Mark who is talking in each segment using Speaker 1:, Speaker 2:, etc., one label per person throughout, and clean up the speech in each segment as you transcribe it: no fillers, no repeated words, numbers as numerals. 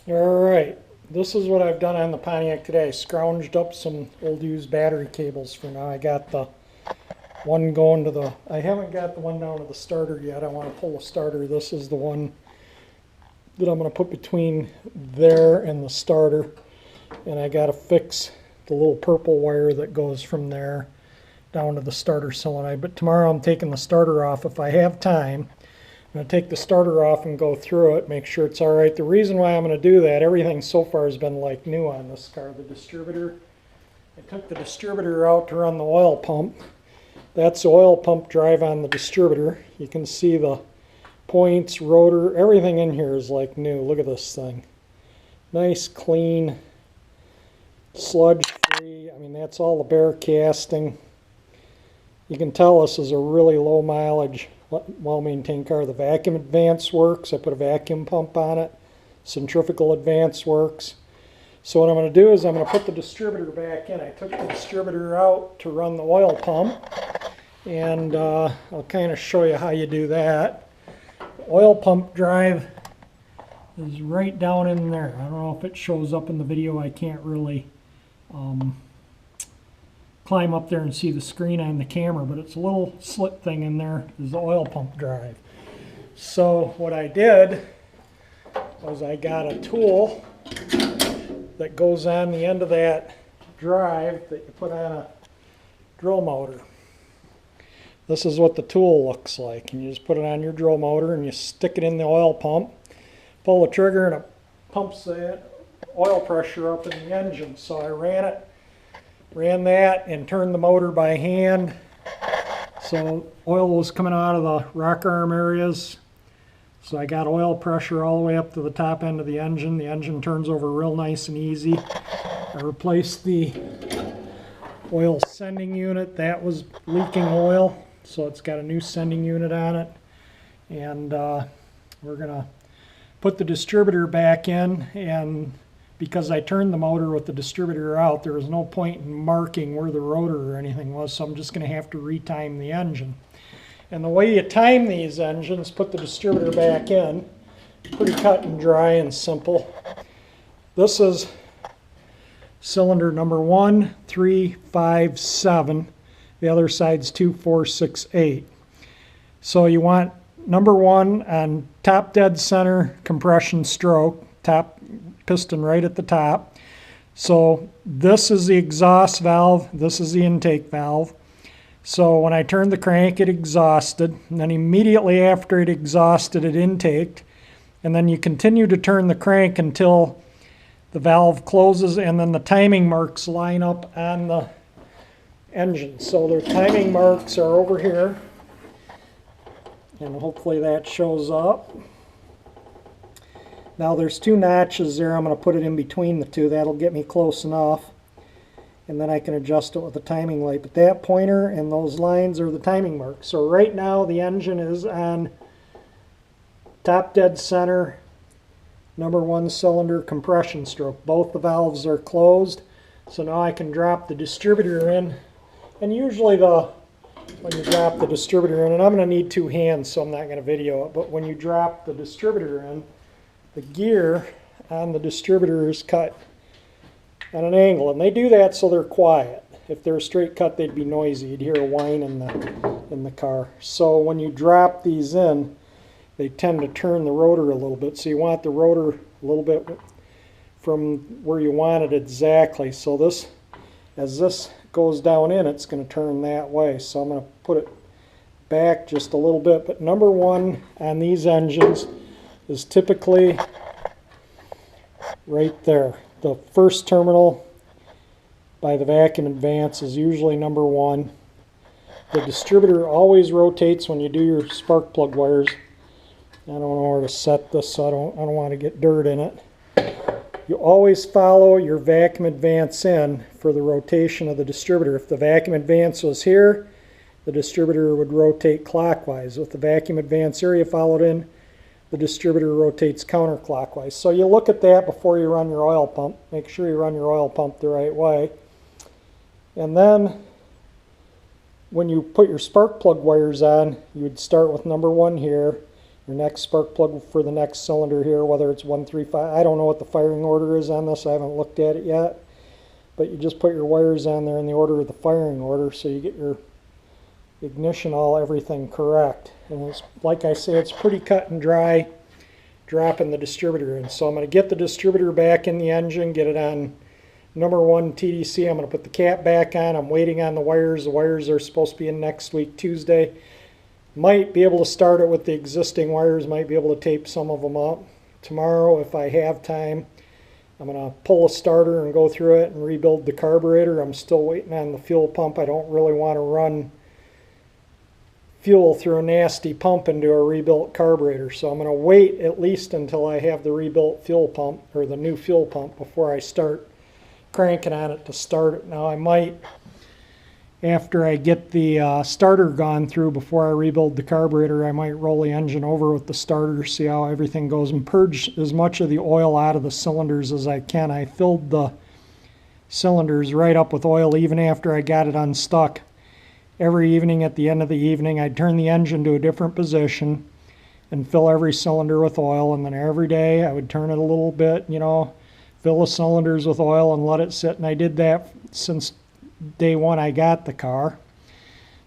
Speaker 1: Alright, this is what I've done on the Pontiac today. Scrounged up some old used battery cables for now. I got the one going to the, I haven't got the one down to the starter yet. I want to pull the starter. This is the one that I'm going to put between there and the starter. And I got to fix the little purple wire that goes from there down to the starter solenoid. But tomorrow I'm taking the starter off if I have time. I'm going to take the starter off and go through it, make sure it's all right. The reason why I'm going to do that, everything so far has been like new on this car. The distributor, I took the distributor out to run the oil pump. That's the oil pump drive on the distributor. You can see the points, rotor, everything in here is like new. Look at this thing. Nice, clean, sludge-free. I mean, that's all the bare casting. You can tell this is a really low mileage, well-maintained car. The vacuum advance works. I put a vacuum pump on it. Centrifugal advance works. So what I'm going to do is I'm going to put the distributor back in. I took the distributor out to run the oil pump, and I'll kind of show you how you do that. The oil pump drive is right down in there. I don't know if it shows up in the video. I can't really climb up there and see the screen on the camera, but it's a little slit thing in there is the oil pump drive. So what I did was I got a tool that goes on the end of that drive that you put on a drill motor. This is what the tool looks like, and you just put it on your drill motor and you stick it in the oil pump, pull the trigger, and it pumps the oil pressure up in the engine. So I ran that and turned the motor by hand. So oil was coming out of the rock arm areas. So I got oil pressure all the way up to the top end of the engine. The engine turns over real nice and easy. I replaced the oil sending unit. That was leaking oil, so it's got a new sending unit on it. And we're going to put the distributor back in, and because I turned the motor with the distributor out, there was no point in marking where the rotor or anything was, so I'm just going to have to retime the engine. And the way you time these engines, put the distributor back in, pretty cut and dry and simple. This is cylinder number 1, 3, 5, 7. The other side's 2, 4, 6, 8. So you want number 1 on top dead center compression stroke, top piston right at the top. So this is the exhaust valve, this is the intake valve. So when I turned the crank, it exhausted, and then immediately after it exhausted, it intaked, and then you continue to turn the crank until the valve closes, and then the timing marks line up on the engine. So their timing marks are over here, and hopefully that shows up. Now there's 2 notches there. I'm going to put it in between the 2. That'll get me close enough. And then I can adjust it with the timing light. But that pointer and those lines are the timing marks. So right now the engine is on top dead center, number 1 cylinder compression stroke. Both the valves are closed. So now I can drop the distributor in. And usually when you drop the distributor in, and I'm going to need 2 hands so I'm not going to video it, but when you drop the distributor in, the gear on the distributor is cut at an angle, and they do that so they're quiet. If they're a straight cut, they'd be noisy. You'd hear a whine in the car. So when you drop these in, they tend to turn the rotor a little bit. So you want the rotor a little bit from where you want it exactly. So this, as this goes down in, it's going to turn that way. So I'm going to put it back just a little bit. But number 1 on these engines is typically right there. The first terminal by the vacuum advance is usually number 1. The distributor always rotates when you do your spark plug wires. I don't know where to set this, so I don't want to get dirt in it. You always follow your vacuum advance in for the rotation of the distributor. If the vacuum advance was here, the distributor would rotate clockwise. With the vacuum advance area followed in, the distributor rotates counterclockwise. So you look at that before you run your oil pump. Make sure you run your oil pump the right way. And then when you put your spark plug wires on, you would start with number 1 here. your next spark plug for the next cylinder here, whether it's 135. I don't know what the firing order is on this. I haven't looked at it yet. But you just put your wires on there in the order of the firing order so you get your ignition everything correct. And it's, like I say, it's pretty cut and dry dropping the distributor in. So I'm going to get the distributor back in the engine, get it on number 1 TDC. I'm going to put the cap back on. I'm waiting on the wires. The wires are supposed to be in next week, Tuesday. Might be able to start it with the existing wires, might be able to tape some of them up. Tomorrow, if I have time, I'm going to pull a starter and go through it and rebuild the carburetor. I'm still waiting on the fuel pump. I don't really want to run fuel through a nasty pump into a rebuilt carburetor. So I'm going to wait at least until I have the rebuilt fuel pump, or the new fuel pump, before I start cranking on it to start it. Now I might, after I get the starter gone through before I rebuild the carburetor, I might roll the engine over with the starter, see how everything goes, and purge as much of the oil out of the cylinders as I can. I filled the cylinders right up with oil even after I got it unstuck. Every evening at the end of the evening, I'd turn the engine to a different position and fill every cylinder with oil, and then every day I would turn it a little bit, you know, fill the cylinders with oil and let it sit, and I did that since day one I got the car.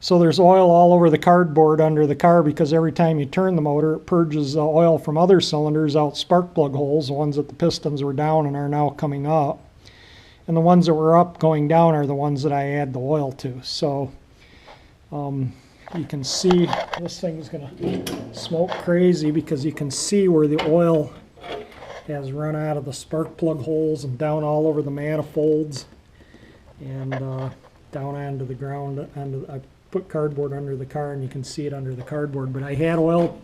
Speaker 1: So there's oil all over the cardboard under the car because every time you turn the motor, it purges the oil from other cylinders out spark plug holes, the ones that the pistons were down and are now coming up. And the ones that were up going down are the ones that I add the oil to. So you can see this thing's going to smoke crazy because you can see where the oil has run out of the spark plug holes and down all over the manifolds. And down onto the ground. I put cardboard under the car, and you can see it under the cardboard. But I had oil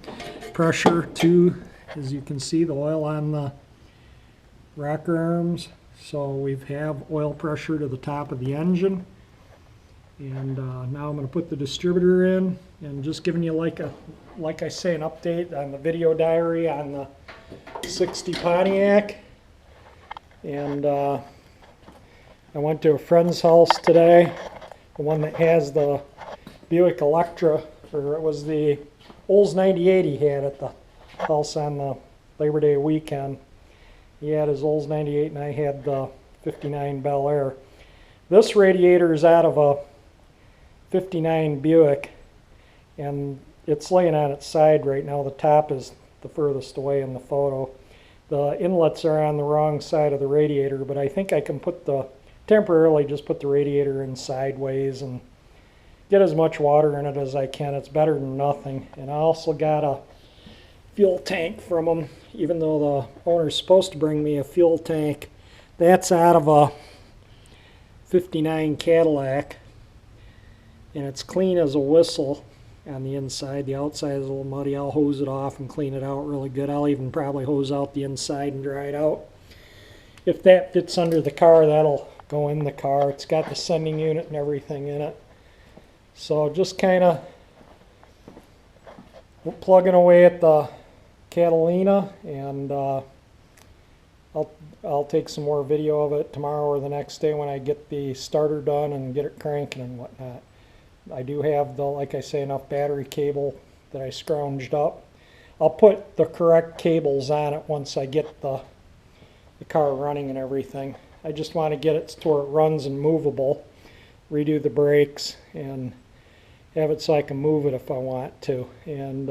Speaker 1: pressure too, as you can see, the oil on the rocker arms. So we have oil pressure to the top of the engine. And now I'm going to put the distributor in, and just giving you like I say, an update on the video diary on the 60 Pontiac. And I went to a friend's house today, the one that has the Buick Electra, or it was the Olds 98 he had at the house on the Labor Day weekend. He had his Olds 98 and I had the 59 Bel Air. This radiator is out of a 59 Buick, and it's laying on its side right now. The top is the furthest away in the photo. The inlets are on the wrong side of the radiator, but I think I can temporarily just put the radiator in sideways and get as much water in it as I can. It's better than nothing. And I also got a fuel tank from them, even though the owner's supposed to bring me a fuel tank. That's out of a 59 Cadillac, and it's clean as a whistle on the inside. The outside is a little muddy. I'll hose it off and clean it out really good. I'll even probably hose out the inside and dry it out. If that fits under the car, that'll go in the car. It's got the sending unit and everything in it. So just kind of plugging away at the Catalina, and I'll take some more video of it tomorrow or the next day when I get the starter done and get it cranking and whatnot. I do have, like I say, enough battery cable that I scrounged up. I'll put the correct cables on it once I get the car running and everything. I just want to get it to where it runs and movable, redo the brakes, and have it so I can move it if I want to. And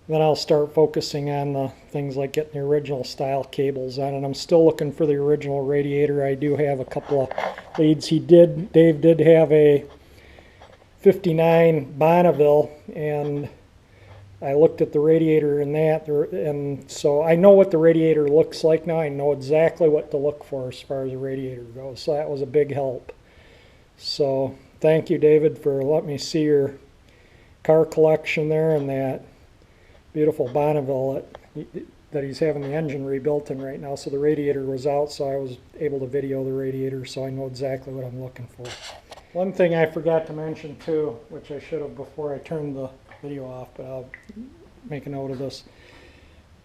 Speaker 1: then I'll start focusing on the things like getting the original style cables on it. I'm still looking for the original radiator. I do have a couple of leads. Dave did have a 59 Bonneville, and I looked at the radiator in that, and so I know what the radiator looks like now. I know exactly what to look for as far as the radiator goes, so that was a big help. So thank you, David, for letting me see your car collection there, and that beautiful Bonneville that he's having the engine rebuilt in right now. So the radiator was out, so I was able to video the radiator, so I know exactly what I'm looking for. One thing I forgot to mention too, which I should have before I turned the video off, but I'll make a note of this.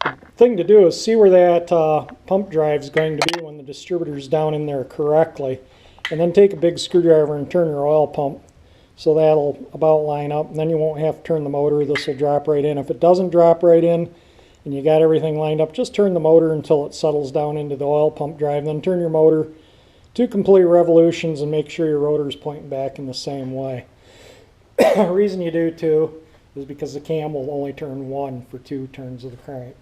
Speaker 1: The thing to do is see where that pump drive is going to be when the distributor's down in there correctly, and then take a big screwdriver and turn your oil pump So that'll about line up, and then you won't have to turn the motor. This will drop right in. If it doesn't drop right in and you got everything lined up, just turn the motor until it settles down into the oil pump drive, then turn your motor 2 complete revolutions and make sure your rotor is pointing back in the same way. The reason you do 2 is because the cam will only turn 1 for 2 turns of the crank.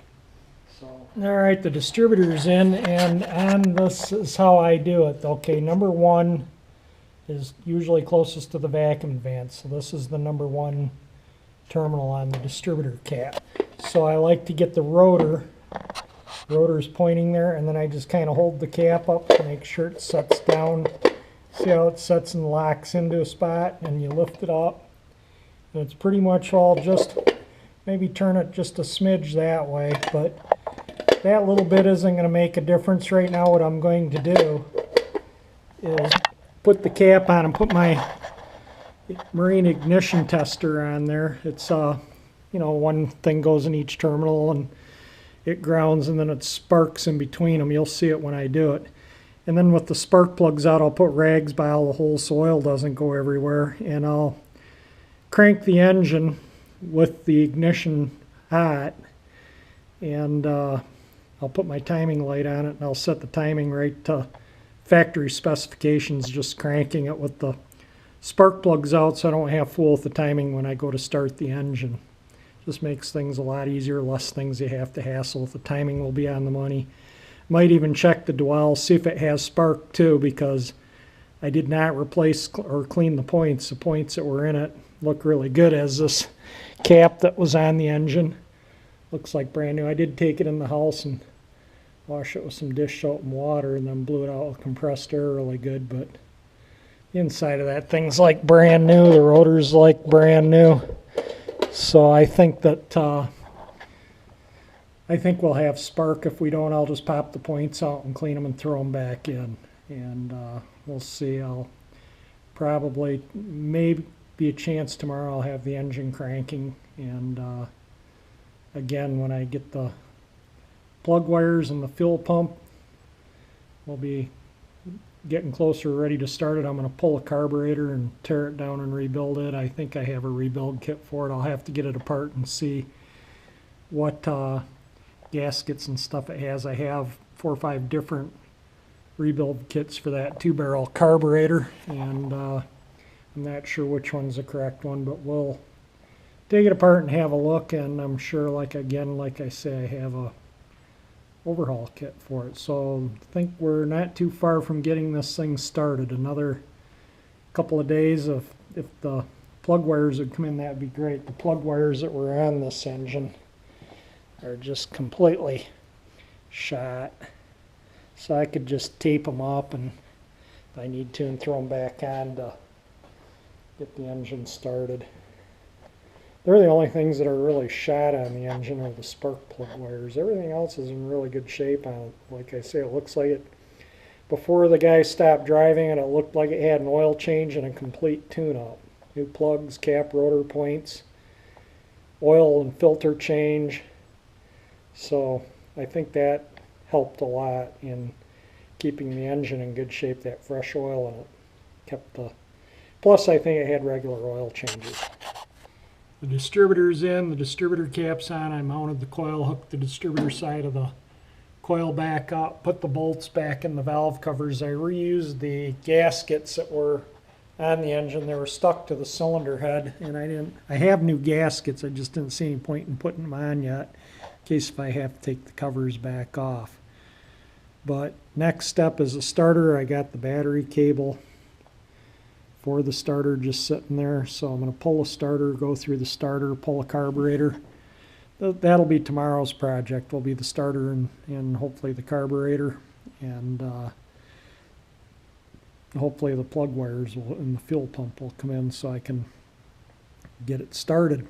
Speaker 1: So, all right, the distributor's in, and this is how I do it. Okay, number 1 is usually closest to the vacuum vent, so this is the number 1 terminal on the distributor cap. So I like to get the rotor's pointing there, and then I just kind of hold the cap up to make sure it sets down. See how it sets and locks into a spot, and you lift it up, and it's pretty much all just, maybe turn it just a smidge that way, but that little bit isn't going to make a difference right now. What I'm going to do is put the cap on and put my marine ignition tester on there. It's you know, one thing goes in each terminal and it grounds, and then it sparks in between them. You'll see it when I do it. And then with the spark plugs out, I'll put rags by all the holes so oil doesn't go everywhere, and I'll crank the engine with the ignition hot, and I'll put my timing light on it, and I'll set the timing right to factory specifications, just cranking it with the spark plugs out so I don't have to fool with the timing when I go to start the engine. Just makes things a lot easier, less things you have to hassle with. The timing will be on the money. Might even check the dwell, see if it has spark too, because I did not replace or clean the points. The points that were in it look really good, as this cap that was on the engine looks like brand new. I did take it in the house and wash it with some dish soap and water, and then blew it out with compressed air really good, but the inside of that thing's like brand new. The rotor's like brand new. So I think that we'll have spark. If we don't, I'll just pop the points out and clean them and throw them back in, and we'll see. I'll probably, maybe a chance tomorrow, I'll have the engine cranking, and again, when I get the plug wires and the fuel pump, we'll be getting closer, ready to start it. I'm going to pull a carburetor and tear it down and rebuild it. I think I have a rebuild kit for it. I'll have to get it apart and see what gaskets and stuff it has. I have 4 or 5 different rebuild kits for that 2-barrel carburetor, and I'm not sure which one's the correct one, but we'll take it apart and have a look, and I'm sure, like I say, I have a overhaul kit for it. So I think we're not too far from getting this thing started. Another couple of days, if the plug wires would come in, that'd be great. The plug wires that were on this engine are just completely shot, so I could just tape them up, and if I need to, and throw them back on to get the engine started. They're the only things that are really shot on the engine, are the spark plug wires. Everything else is in really good shape on it. Like I say, it looks like it, before the guy stopped driving it, it looked like it had an oil change and a complete tune-up. New plugs, cap, rotor points, oil and filter change. So I think that helped a lot in keeping the engine in good shape, that fresh oil in it. Kept the, plus I think it had regular oil changes. The distributor's in, the distributor cap's on. I mounted the coil, hooked the distributor side of the coil back up, put the bolts back in the valve covers. I reused the gaskets that were on the engine. They were stuck to the cylinder head, and I have new gaskets. I just didn't see any point in putting them on yet, in case if I have to take the covers back off. But next step is the starter. I got the battery cable for the starter just sitting there, so I'm going to pull the starter, go through the starter, pull a carburetor. That'll be tomorrow's project. Will be the starter and hopefully the carburetor, and hopefully the plug wires and the fuel pump will come in so I can get it started.